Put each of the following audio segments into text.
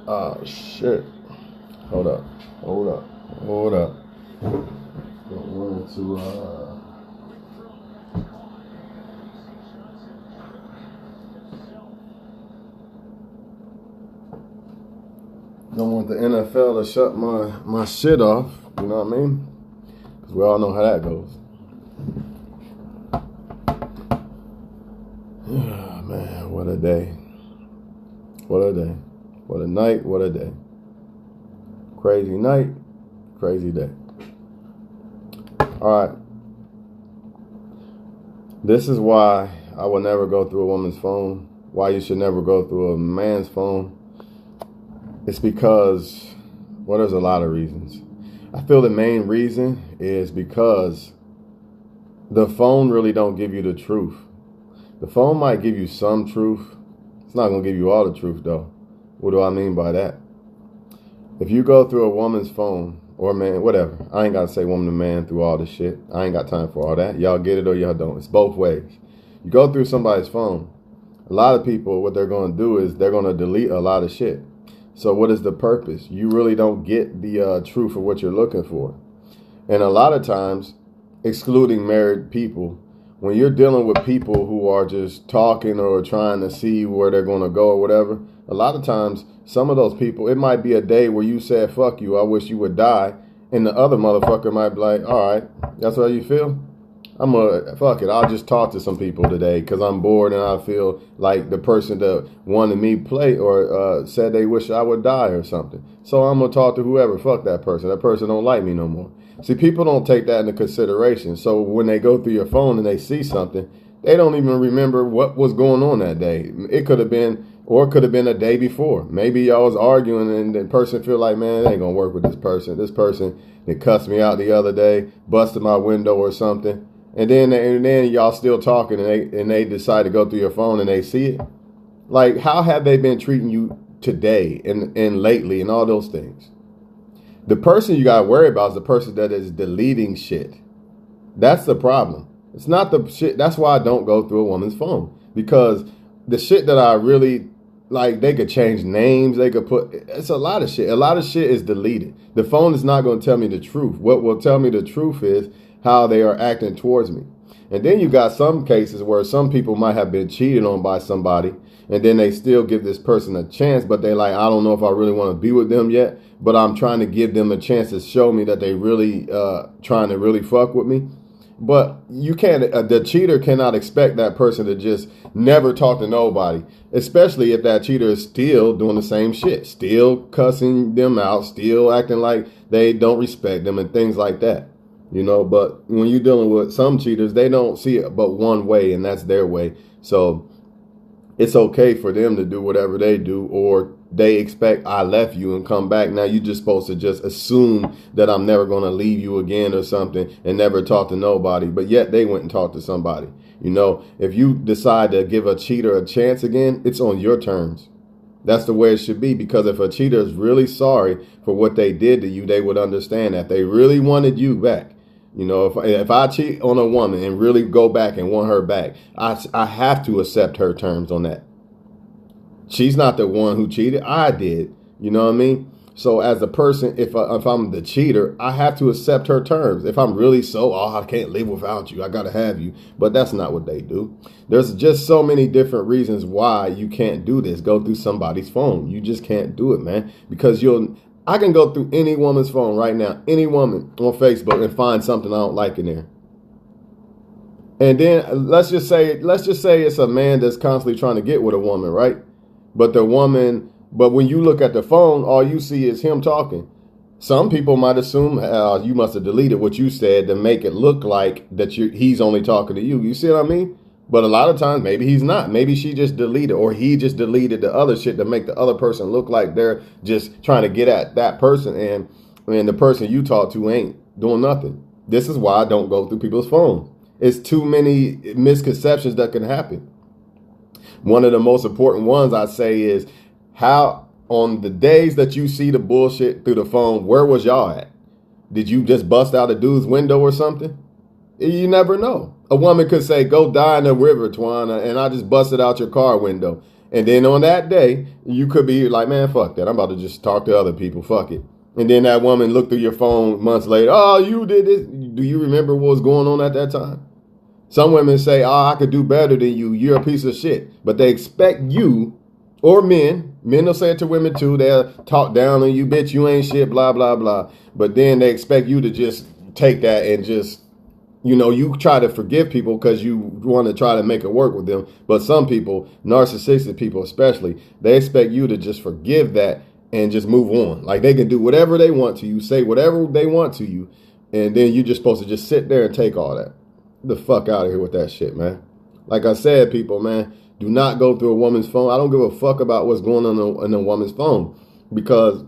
Oh shit. Hold up. Hold up. Hold up. Don't want to don't want the NFL to shut my shit off. You know what I mean? Because we all know how that goes. Oh, man, what a day. What a day. What a night. What a day. Crazy night. Crazy day. All right. This is why I will never go through a woman's phone. Why you should never go through a man's phone. It's because, well, there's a lot of reasons. I feel the main reason is because the phone really don't give you the truth. The phone might give you some truth. It's not going to give you all the truth, though. What do I mean by that? If you go through a woman's phone, or man, whatever. I ain't got to say woman to man through all this shit. I ain't got time for all that. Y'all get it or y'all don't. It's both ways. You go through somebody's phone. A lot of people, what they're going to do is they're going to delete a lot of shit. So what is the purpose? You really don't get the truth of what you're looking for. And a lot of times, excluding married people, when you're dealing with people who are just talking or trying to see where they're going to go or whatever, a lot of times, some of those people, it might be a day where you said, fuck you, I wish you would die. And the other motherfucker might be like, all right, that's how you feel? Fuck it, I'll just talk to some people today because I'm bored and I feel like the person that wanted me play or said they wish I would die or something. So I'm going to talk to whoever, fuck that person. That person don't like me no more. See, people don't take that into consideration. So when they go through your phone and they see something, they don't even remember what was going on that day. It could have been, or it could have been a day before. Maybe y'all was arguing and the person feel like, man, it ain't going to work with this person. This person that cussed me out the other day, busted my window or something. And then y'all still talking and they decide to go through your phone and they see it. Like, how have they been treating you today and lately and all those things? The person you got to worry about is the person that is deleting shit. That's the problem. It's not the shit. That's why I don't go through a woman's phone. Because the shit that I really, like, they could change names. They could put, it's a lot of shit. A lot of shit is deleted. The phone is not going to tell me the truth. What will tell me the truth is how they are acting towards me. And then you got some cases where some people might have been cheated on by somebody, and then they still give this person a chance, but they like, I don't know if I really want to be with them yet, but I'm trying to give them a chance to show me that they really trying to really fuck with me. But you can't, the cheater cannot expect that person to just never talk to nobody, especially if that cheater is still doing the same shit, still cussing them out, still acting like they don't respect them and things like that. You know, but when you're dealing with some cheaters, they don't see it but one way, and that's their way. So it's okay for them to do whatever they do, or they expect I left you and come back. Now you're just supposed to just assume that I'm never going to leave you again or something and never talk to nobody. But yet they went and talked to somebody. You know, if you decide to give a cheater a chance again, it's on your terms. That's the way it should be, because if a cheater is really sorry for what they did to you, they would understand that they really wanted you back. You know, if I cheat on a woman and really go back and want her back, I have to accept her terms on that. She's not the one who cheated. I did. You know what I mean? So as a person, if I'm the cheater, I have to accept her terms. If I'm really I can't live without you, I got to have you. But that's not what they do. There's just so many different reasons why you can't do this. Go through somebody's phone. You just can't do it, man, because I can go through any woman's phone right now, any woman on Facebook, and find something I don't like in there. And then let's just say it's a man that's constantly trying to get with a woman, right? But when you look at the phone, all you see is him talking. Some people might assume you must have deleted what you said to make it look like that he's only talking to you. You see what I mean? But a lot of times, maybe he's not. Maybe she just deleted, or he just deleted the other shit to make the other person look like they're just trying to get at that person. And the person you talk to ain't doing nothing. This is why I don't go through people's phones. It's too many misconceptions that can happen. One of the most important ones I say is how on the days that you see the bullshit through the phone, where was y'all at? Did you just bust out a dude's window or something? You never know. A woman could say, go die in the river, Twana, and I just busted out your car window. And then on that day, you could be like, man, fuck that. I'm about to just talk to other people. Fuck it. And then that woman looked through your phone months later. Oh, you did this. Do you remember what was going on at that time? Some women say, oh, I could do better than you. You're a piece of shit. But they expect you, or men will say it to women too. They'll talk down on you, bitch, you ain't shit, blah, blah, blah. But then they expect you to just take that and just, you try to forgive people because you want to try to make it work with them. But some people, narcissistic people especially, they expect you to just forgive that and just move on. Like they can do whatever they want to you, say whatever they want to you. And then you're just supposed to just sit there and take all that. The fuck out of here with that shit, man. Like I said, people, man, do not go through a woman's phone. I don't give a fuck about what's going on in a woman's phone, because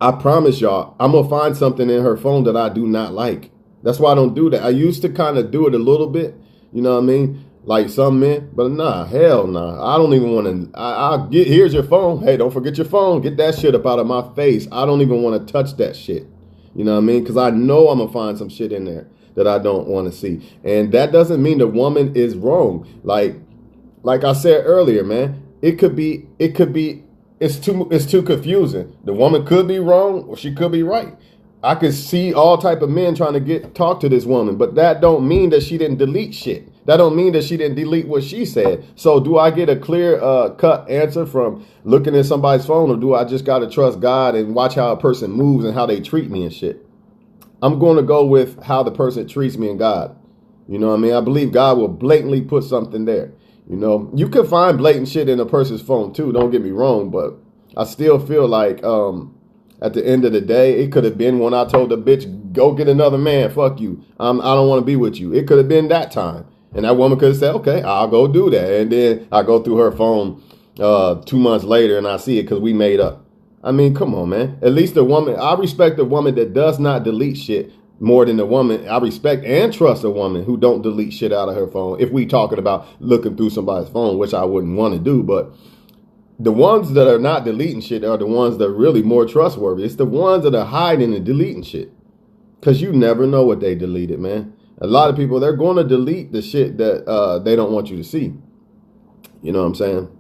I promise y'all, I'm going to find something in her phone that I do not like. That's why I don't do that. I used to kind of do it a little bit, you know what I mean? Like some men, but nah, hell nah. I don't even want to, here's your phone. Hey, don't forget your phone. Get that shit up out of my face. I don't even want to touch that shit. You know what I mean? Because I know I'm going to find some shit in there that I don't want to see. And that doesn't mean the woman is wrong. Like I said earlier, man, it's too confusing. The woman could be wrong or she could be right. I could see all type of men trying to talk to this woman, but that don't mean that she didn't delete shit. That don't mean that she didn't delete what she said. So do I get a clear cut answer from looking at somebody's phone, or do I just got to trust God and watch how a person moves and how they treat me and shit? I'm going to go with how the person treats me and God. You know what I mean? I believe God will blatantly put something there. You can find blatant shit in a person's phone too. Don't get me wrong, but I still feel like at the end of the day, it could have been when I told the bitch, go get another man. Fuck you. I don't want to be with you. It could have been that time. And that woman could have said, okay, I'll go do that. And then I go through her phone 2 months later and I see it because we made up. I mean, come on, man. At least a woman, I respect a woman that does not delete shit more than a woman. I respect and trust a woman who don't delete shit out of her phone. If we talking about looking through somebody's phone, which I wouldn't want to do, but the ones that are not deleting shit are the ones that are really more trustworthy. It's the ones that are hiding and deleting shit, because you never know what they deleted, man. A lot of people, they're going to delete the shit that they don't want you to see. You know what I'm saying?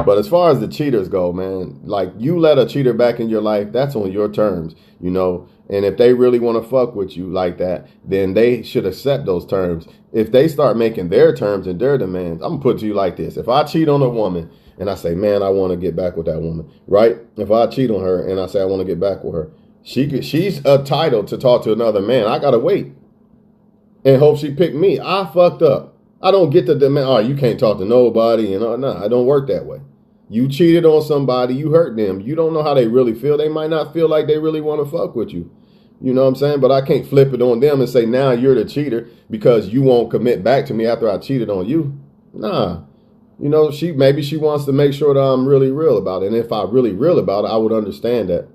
But as far as the cheaters go, man, like, you let a cheater back in your life, that's on your terms, and if they really want to fuck with you like that, then they should accept those terms. If they start making their terms and their demands, I'm going to put it to you like this. If I cheat on a woman and I say, man, I want to get back with that woman, right? If I cheat on her and I say I want to get back with her, she's entitled to talk to another man. I got to wait and hope she picked me. I fucked up. I don't get to demand, oh, you can't talk to nobody. No, I don't work that way. You cheated on somebody, you hurt them. You don't know how they really feel. They might not feel like they really want to fuck with you. You know what I'm saying? But I can't flip it on them and say, now you're the cheater because you won't commit back to me after I cheated on you. Nah. Maybe she wants to make sure that I'm really real about it. And if I'm really real about it, I would understand that,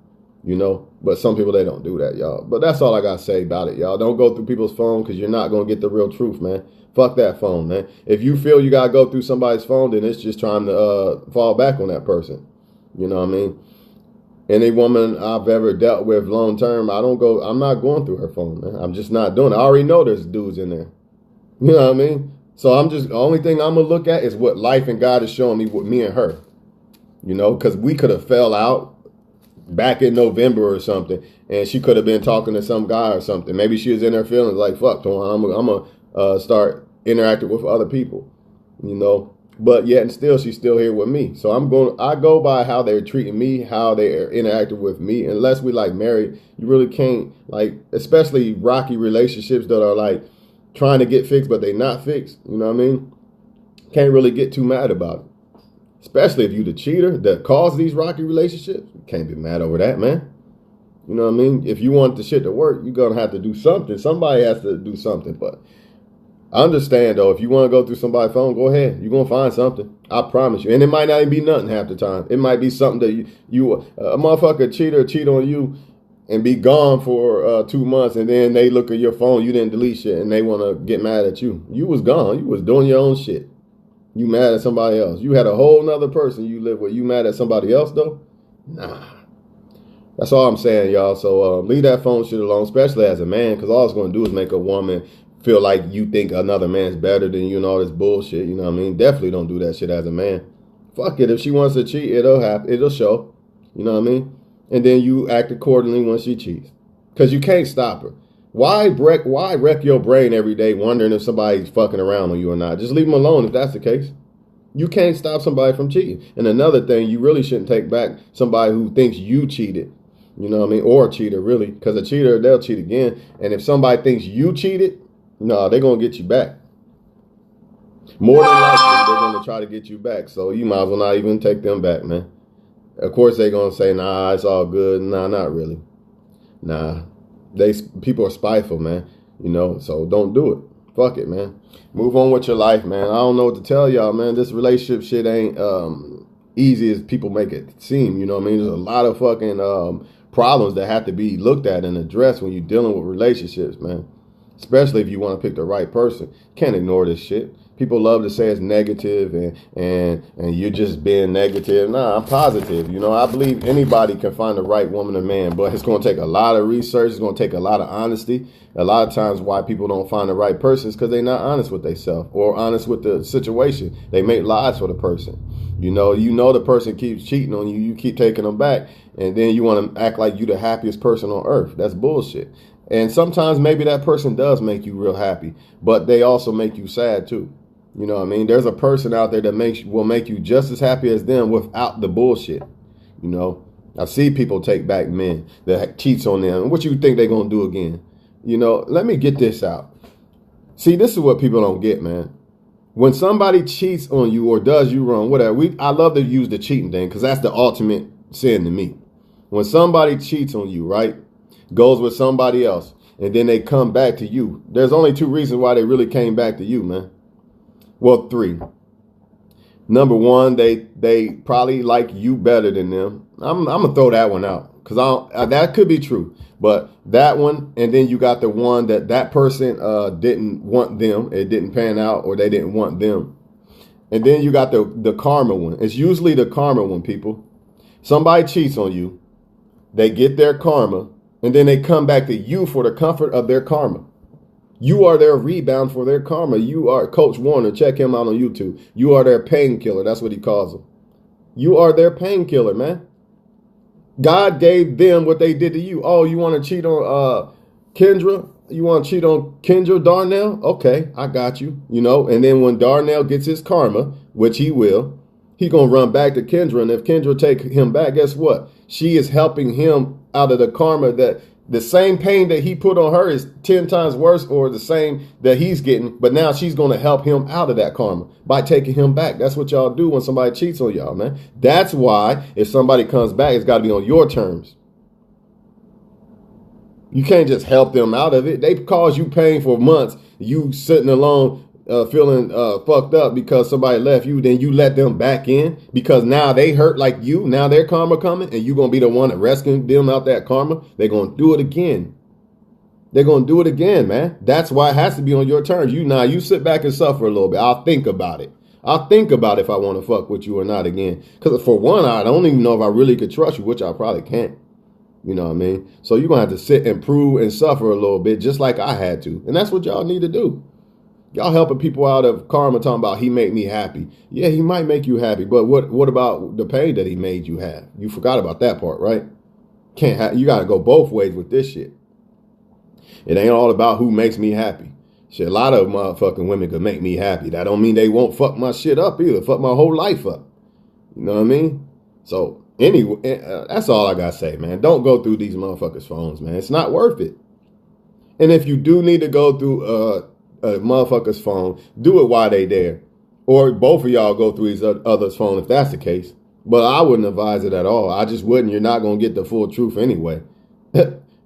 But some people, they don't do that, y'all. But that's all I got to say about it, y'all. Don't go through people's phone because you're not going to get the real truth, man. Fuck that phone, man. If you feel you got to go through somebody's phone, then it's just trying to fall back on that person. You know what I mean? Any woman I've ever dealt with long term, I'm not going through her phone, man. I'm just not doing it. I already know there's dudes in there. You know what I mean? So the only thing I'm going to look at is what life and God is showing me with me and her. Because we could have fell out back in November or something, and she could have been talking to some guy or something. Maybe she was in her feelings like, fuck, I'm going to start interacting with other people, but yet and still, she's still here with me. So I go by how they're treating me, how they're interacting with me. Unless we like married, you really can't, especially rocky relationships that are trying to get fixed, but they not fixed. You know what I mean? Can't really get too mad about it. Especially if you the cheater that caused these rocky relationships. You can't be mad over that, man. You know what I mean? If you want the shit to work, you're going to have to do something. Somebody has to do something, but I understand, though. If you want to go through somebody's phone, go ahead. You're going to find something. I promise you. And it might not even be nothing half the time. It might be something that a motherfucker cheat on you and be gone for 2 months, and then they look at your phone, you didn't delete shit, and they want to get mad at you. You was gone. You was doing your own shit. You mad at somebody else. You had a whole nother person you live with. You mad at somebody else, though? Nah. That's all I'm saying, y'all. So leave that phone shit alone, especially as a man, because all it's going to do is make a woman feel like you think another man's better than you and all this bullshit. You know what I mean? Definitely don't do that shit as a man. Fuck it. If she wants to cheat, it'll happen. It'll show. You know what I mean? And then you act accordingly when she cheats. Because you can't stop her. Why wreck your brain every day wondering if somebody's fucking around on you or not? Just leave them alone if that's the case. You can't stop somebody from cheating. And another thing, you really shouldn't take back somebody who thinks you cheated. You know what I mean? Or a cheater, really. Because a cheater, they'll cheat again. And if somebody thinks you cheated, no, they're going to get you back. More than likely, they're going to try to get you back. So you might as well not even take them back, man. Of course, they're going to say, nah, it's all good. Nah, not really. Nah. People are spiteful, man. You know, so don't do it. Fuck it, man. Move on with your life, man. I don't know what to tell y'all, man. This relationship shit ain't easy as people make it seem. You know what I mean? There's a lot of fucking problems that have to be looked at and addressed when you're dealing with relationships, man. Especially if you want to pick the right person. Can't ignore this shit. People love to say it's negative and you're just being negative. Nah, I'm positive. You know, I believe anybody can find the right woman or man, but it's going to take a lot of research. It's going to take a lot of honesty. A lot of times why people don't find the right person is because they're not honest with themselves or honest with the situation. They make lies for the person. You know the person keeps cheating on you. You keep taking them back. And then you want to act like you're the happiest person on earth. That's bullshit. And sometimes maybe that person does make you real happy, but they also make you sad too. You know what I mean? There's a person out there that will make you just as happy as them without the bullshit. You know, I see people take back men that cheats on them. What you think they're going to do again? You know, let me get this out. See, this is what people don't get, man. When somebody cheats on you or does you wrong, whatever, I love to use the cheating thing because that's the ultimate sin to me. When somebody cheats on you, right, goes with somebody else, and then they come back to you, there's only two reasons why they really came back to you, man. Well, three. Number one, they probably like you better than them. I'm gonna throw that one out because that could be true. But that one, and then you got the one that person didn't want them. It didn't pan out, or they didn't want them. And then you got the karma one. It's usually the karma one, people. Somebody cheats on you, they get their karma, and then they come back to you for the comfort of their karma. You are their rebound for their karma. You are Coach Warner. Check him out on YouTube. You are their painkiller. That's what he calls them. You are their painkiller, man. God gave them what they did to you. Oh, you want to cheat on Kendra? You want to cheat on Kendra Darnell? Okay, I got you. You know, and then when Darnell gets his karma, which he will, he going to run back to Kendra. And if Kendra take him back, guess what? She is helping him out of the karma that the same pain that he put on her is 10 times worse or the same that he's getting. But now she's going to help him out of that karma by taking him back. That's what y'all do when somebody cheats on y'all, man. That's why if somebody comes back, it's got to be on your terms. You can't just help them out of it. They cause you pain for months. You sitting alone feeling fucked up because somebody left you, then you let them back in because now they hurt like you. Now their karma coming and you're going to be the one that rescuing them out that karma. They're going to do it again. They're going to do it again, man. That's why it has to be on your terms. You sit back and suffer a little bit. I'll think about it. I'll think about if I want to fuck with you or not again. Because for one, I don't even know if I really could trust you, which I probably can't. You know what I mean? So you're going to have to sit and prove and suffer a little bit just like I had to. And that's what y'all need to do. Y'all helping people out of karma talking about he made me happy. Yeah, he might make you happy, but what about the pain that he made you have? You forgot about that part, right? You got to go both ways with this shit. It ain't all about who makes me happy. Shit, a lot of motherfucking women could make me happy. That don't mean they won't fuck my shit up either. Fuck my whole life up. You know what I mean? So anyway, that's all I got to say, man. Don't go through these motherfuckers' phones, man. It's not worth it. And if you do need to go through a motherfucker's phone, do it while they there. Or both of y'all go through each other's phone if that's the case. But I wouldn't advise it at all. I just wouldn't. You're not going to get the full truth anyway.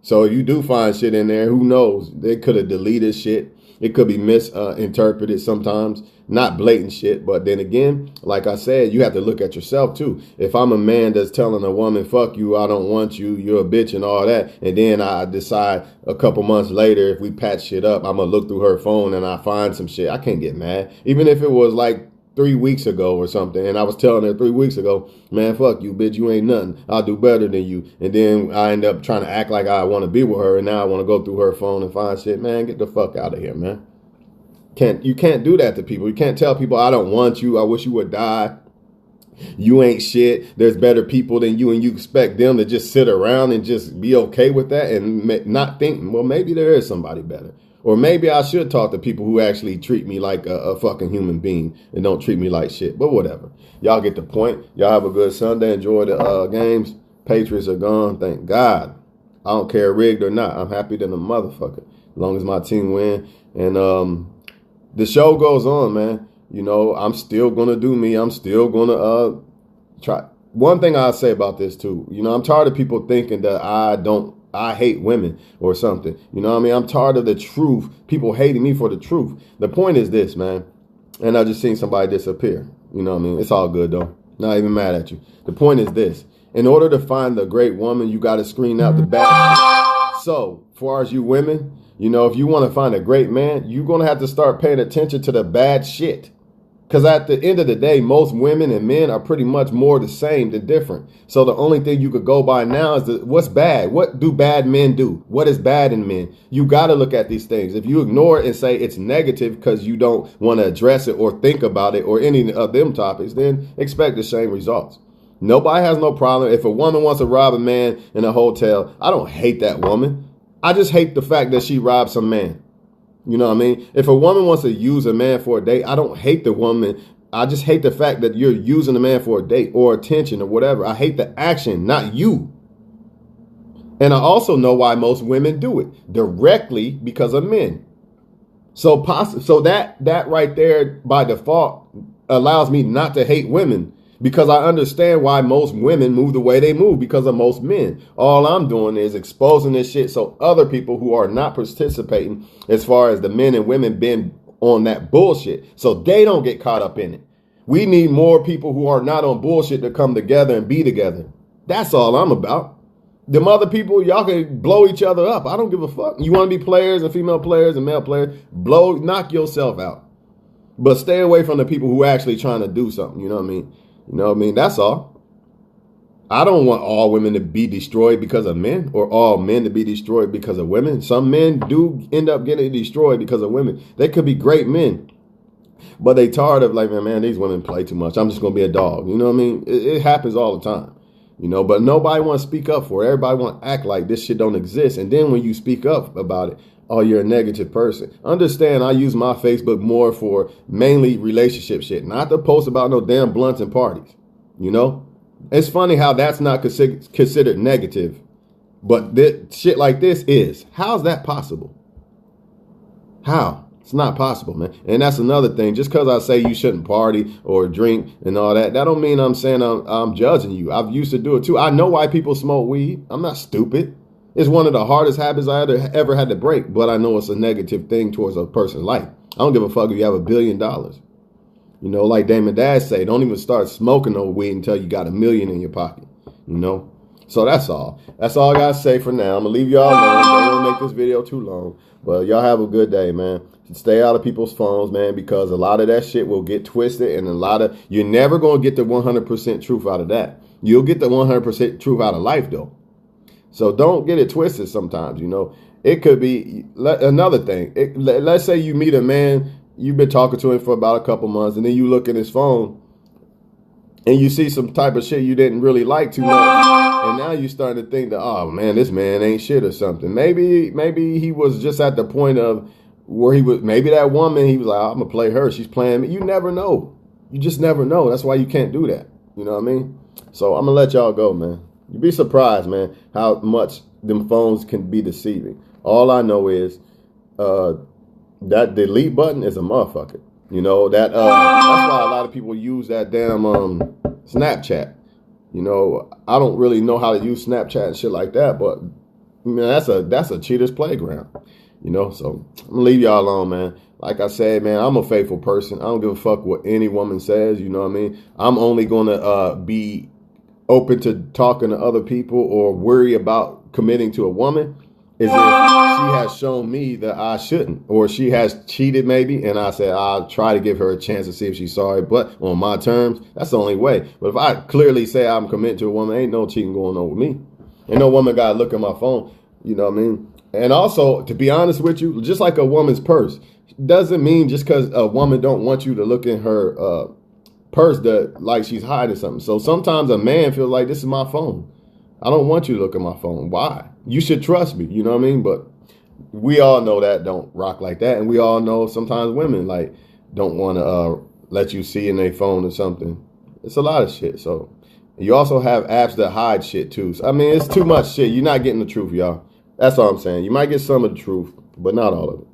So if you do find shit in there, who knows? They could have deleted shit. It could be misinterpreted sometimes. Not blatant shit. But then again, like I said, you have to look at yourself too. If I'm a man that's telling a woman, fuck you, I don't want you, you're a bitch and all that. And then I decide a couple months later, if we patch shit up, I'm going to look through her phone and I find some shit. I can't get mad. Even if it was like 3 weeks ago or something. And I was telling her 3 weeks ago, man, fuck you, bitch. You ain't nothing. I'll do better than you. And then I end up trying to act like I want to be with her. And now I want to go through her phone and find shit. Man, get the fuck out of here, man. You can't do that to people. You can't tell people, I don't want you. I wish you would die. You ain't shit. There's better people than you, and you expect them to just sit around and just be okay with that and not think, well, maybe there is somebody better. Or maybe I should talk to people who actually treat me like a fucking human being and don't treat me like shit. But whatever. Y'all get the point. Y'all have a good Sunday. Enjoy the games. Patriots are gone. Thank God. I don't care rigged or not. I'm happy than a motherfucker as long as my team win. And the show goes on, man. You know, I'm still going to do me. I'm still going to try. One thing I'll say about this, too. You know, I'm tired of people thinking that I hate women or something. You know what I mean? I'm tired of the truth. People hating me for the truth. The point is this, man. And I just seen somebody disappear. You know what I mean? It's all good, though. Not even mad at you. The point is this. In order to find the great woman, you got to screen out the bad. So, as far as you women, you know, if you want to find a great man, you're going to have to start paying attention to the bad shit. Because at the end of the day, most women and men are pretty much more the same than different. So the only thing you could go by now is what's bad. What do bad men do? What is bad in men? You got to look at these things. If you ignore it and say it's negative because you don't want to address it or think about it or any of them topics, then expect the same results. Nobody has no problem. If a woman wants to rob a man in a hotel, I don't hate that woman. I just hate the fact that she robbed some man. You know what I mean? If a woman wants to use a man for a date, I don't hate the woman. I just hate the fact that you're using a man for a date or attention or whatever. I hate the action, not you. And I also know why most women do it directly because of men. So that right there by default allows me not to hate women. Because I understand why most women move the way they move because of most men. All I'm doing is exposing this shit so other people who are not participating as far as the men and women being on that bullshit, so they don't get caught up in it. We need more people who are not on bullshit to come together and be together. That's all I'm about. Them other people, y'all can blow each other up. I don't give a fuck. You want to be players and female players and male players, knock yourself out. But stay away from the people who are actually trying to do something. You know what I mean? You know what I mean? That's all. I don't want all women to be destroyed because of men or all men to be destroyed because of women. Some men do end up getting destroyed because of women. They could be great men, but they tired of like, man, these women play too much. I'm just going to be a dog. You know what I mean? It happens all the time, you know, but nobody wants to speak up for it. Everybody want to act like this shit don't exist. And then when you speak up about it, oh, you're a negative person. Understand, I use my Facebook more for mainly relationship shit, not to post about no damn blunts and parties. You know, it's funny how that's not considered negative, but shit like this is. How's that possible? How? It's not possible, man. And that's another thing. Just because I say you shouldn't party or drink and all that, that don't mean I'm saying I'm judging you. I've used to do it too. I know why people smoke weed. I'm not stupid. It's one of the hardest habits I ever had to break, but I know it's a negative thing towards a person's life. I don't give a fuck if you have $1 billion. You know, like Damon Dad say, don't even start smoking no weed until you got $1 million in your pocket. You know? So that's all. That's all I got to say for now. I'm going to leave y'all alone. Don't want to make this video too long. But y'all have a good day, man. Stay out of people's phones, man, because a lot of that shit will get twisted, and you're never going to get the 100% truth out of that. You'll get the 100% truth out of life, though. So don't get it twisted sometimes, you know. It could be another thing. Let's say you meet a man, you've been talking to him for about a couple months, and then you look at his phone and you see some type of shit you didn't really like too much. And now you're starting to think that, oh, man, this man ain't shit or something. Maybe he was just at the point of where maybe that woman, he was like, I'm going to play her. She's playing me. You never know. You just never know. That's why you can't do that. You know what I mean? So I'm going to let y'all go, man. You'd be surprised, man, how much them phones can be deceiving. All I know is that delete button is a motherfucker. You know, that's why a lot of people use that damn Snapchat. You know, I don't really know how to use Snapchat and shit like that, but man, that's a cheater's playground. You know, so I'm gonna leave y'all alone, man. Like I said, man, I'm a faithful person. I don't give a fuck what any woman says. You know what I mean? I'm only gonna be open to talking to other people or worry about committing to a woman is if she has shown me that I shouldn't, or she has cheated maybe, and I said I'll try to give her a chance to see if she's sorry, but on my terms. That's the only way. But if I clearly say I'm committed to a woman, ain't no cheating going on with me. Ain't no woman got to look at my phone. You know what I mean? And also, to be honest with you, just like a woman's purse, doesn't mean just because a woman don't want you to look in her purse that like she's hiding something. So sometimes a man feels like, this is my phone. I don't want you to look at my phone. Why? You should trust me. You know what I mean? But we all know that don't rock like that. And we all know sometimes women like don't want to let you see in their phone or something. It's a lot of shit. So you also have apps that hide shit too. So, I mean, it's too much shit. You're not getting the truth, y'all. That's all I'm saying. You might get some of the truth, but not all of it.